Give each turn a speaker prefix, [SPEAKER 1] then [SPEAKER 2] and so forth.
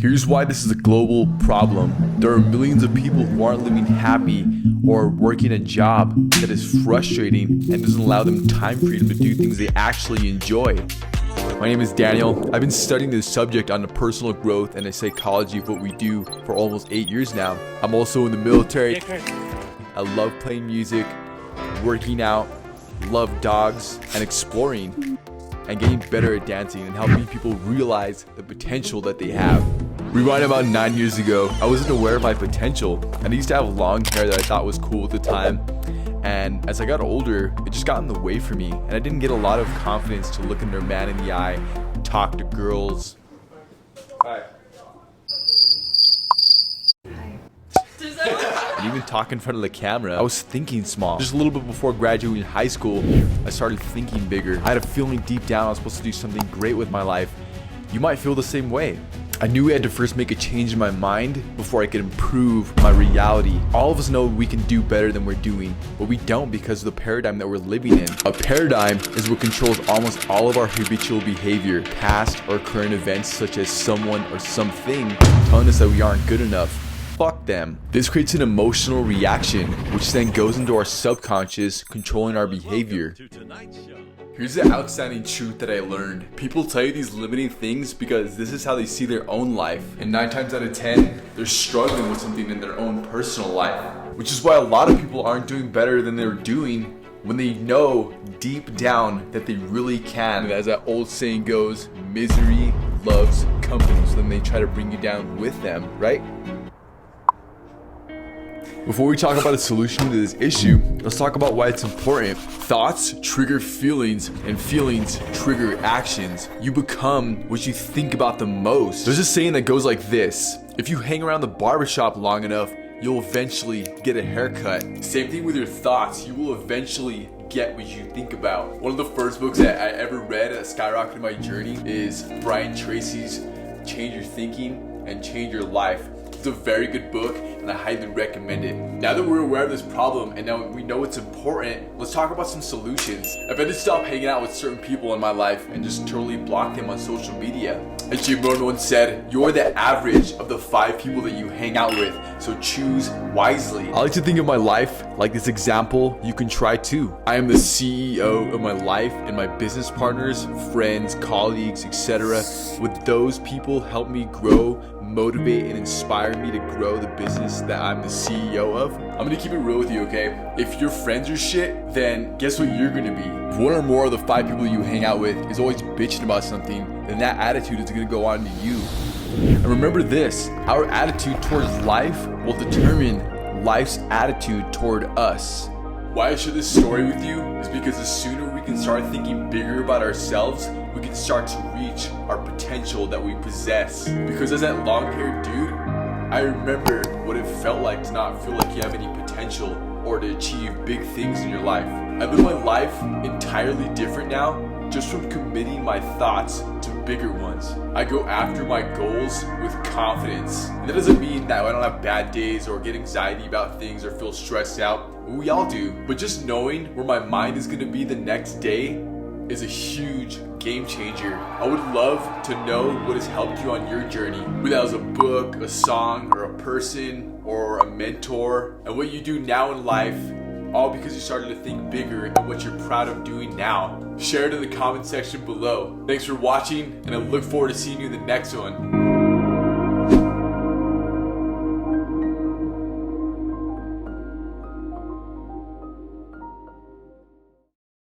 [SPEAKER 1] Here's why this is a global problem. There are millions of people who aren't living happy or working a job that is frustrating and doesn't allow them time freedom to do things they actually enjoy. My name is Daniel. I've been studying this subject on the personal growth and the psychology of what we do for almost 8 years now. I'm also in the military. I love playing music, working out, love dogs, and exploring, and getting better at dancing and helping people realize the potential that they have. Rewind about 9 years ago, I wasn't aware of my potential, and I used to have long hair that I thought was cool at the time. And as I got older, it just got in the way for me, and I didn't get a lot of confidence to look another man in the eye, talk to girls. Hi. And even talk in front of the camera. I was thinking small. Just a little bit before graduating high school, I started thinking bigger. I had a feeling deep down I was supposed to do something great with my life. You might feel the same way. I knew I had to first make a change in my mind before I could improve my reality. All of us know we can do better than we're doing, but we don't because of the paradigm that we're living in. A paradigm is what controls almost all of our habitual behavior. Past or current events such as someone or something telling us that we aren't good enough. Fuck them. This creates an emotional reaction, which then goes into our subconscious, controlling our behavior. Here's the outstanding truth that I learned. People tell you these limiting things because this is how they see their own life. And 9 times out of 10, they're struggling with something in their own personal life. Which is why a lot of people aren't doing better than they're doing when they know deep down that they really can. And as that old saying goes, misery loves company. So then they try to bring you down with them, right? Before we talk about a solution to this issue, let's talk about why it's important. Thoughts trigger feelings, and feelings trigger actions. You become what you think about the most. There's a saying that goes like this: if you hang around the barbershop long enough, you'll eventually get a haircut. Same thing with your thoughts. You will eventually get what you think about. One of the first books that I ever read that skyrocketed my journey is Brian Tracy's Change Your Thinking and Change Your Life. It's a very good book and I highly recommend it. Now that we're aware of this problem and now we know it's important, let's talk about some solutions. I've had to stop hanging out with certain people in my life and just totally block them on social media. As Jim Rohn once said, you're the average of the 5 people that you hang out with, so choose wisely. I like to think of my life like this example you can try too. I am the CEO of my life and my business partners, friends, colleagues, etc. With those people help me grow, motivate, and inspire me to grow the business that I'm the CEO of. I'm gonna keep it real with you, okay? If your friends are shit, then guess what you're gonna be? If one or more of the 5 people you hang out with is always bitching about something, then that attitude is gonna go on to you. And remember this, our attitude towards life will determine life's attitude toward us. Why I share this story with you is because the sooner we can start thinking bigger about ourselves, we can start to reach our potential that we possess. Because as that long-haired dude, I remember what it felt like to not feel like you have any potential or to achieve big things in your life. I live my life entirely different now, just from committing my thoughts to bigger ones. I go after my goals with confidence. And that doesn't mean that I don't have bad days or get anxiety about things or feel stressed out. We all do. But just knowing where my mind is gonna be the next day is a huge game changer. I would love to know what has helped you on your journey, whether that was a book, a song, or a person, or a mentor, and what you do now in life, all because you started to think bigger and what you're proud of doing now. Share it in the comment section below. Thanks for watching, and I look forward to seeing you in the next one.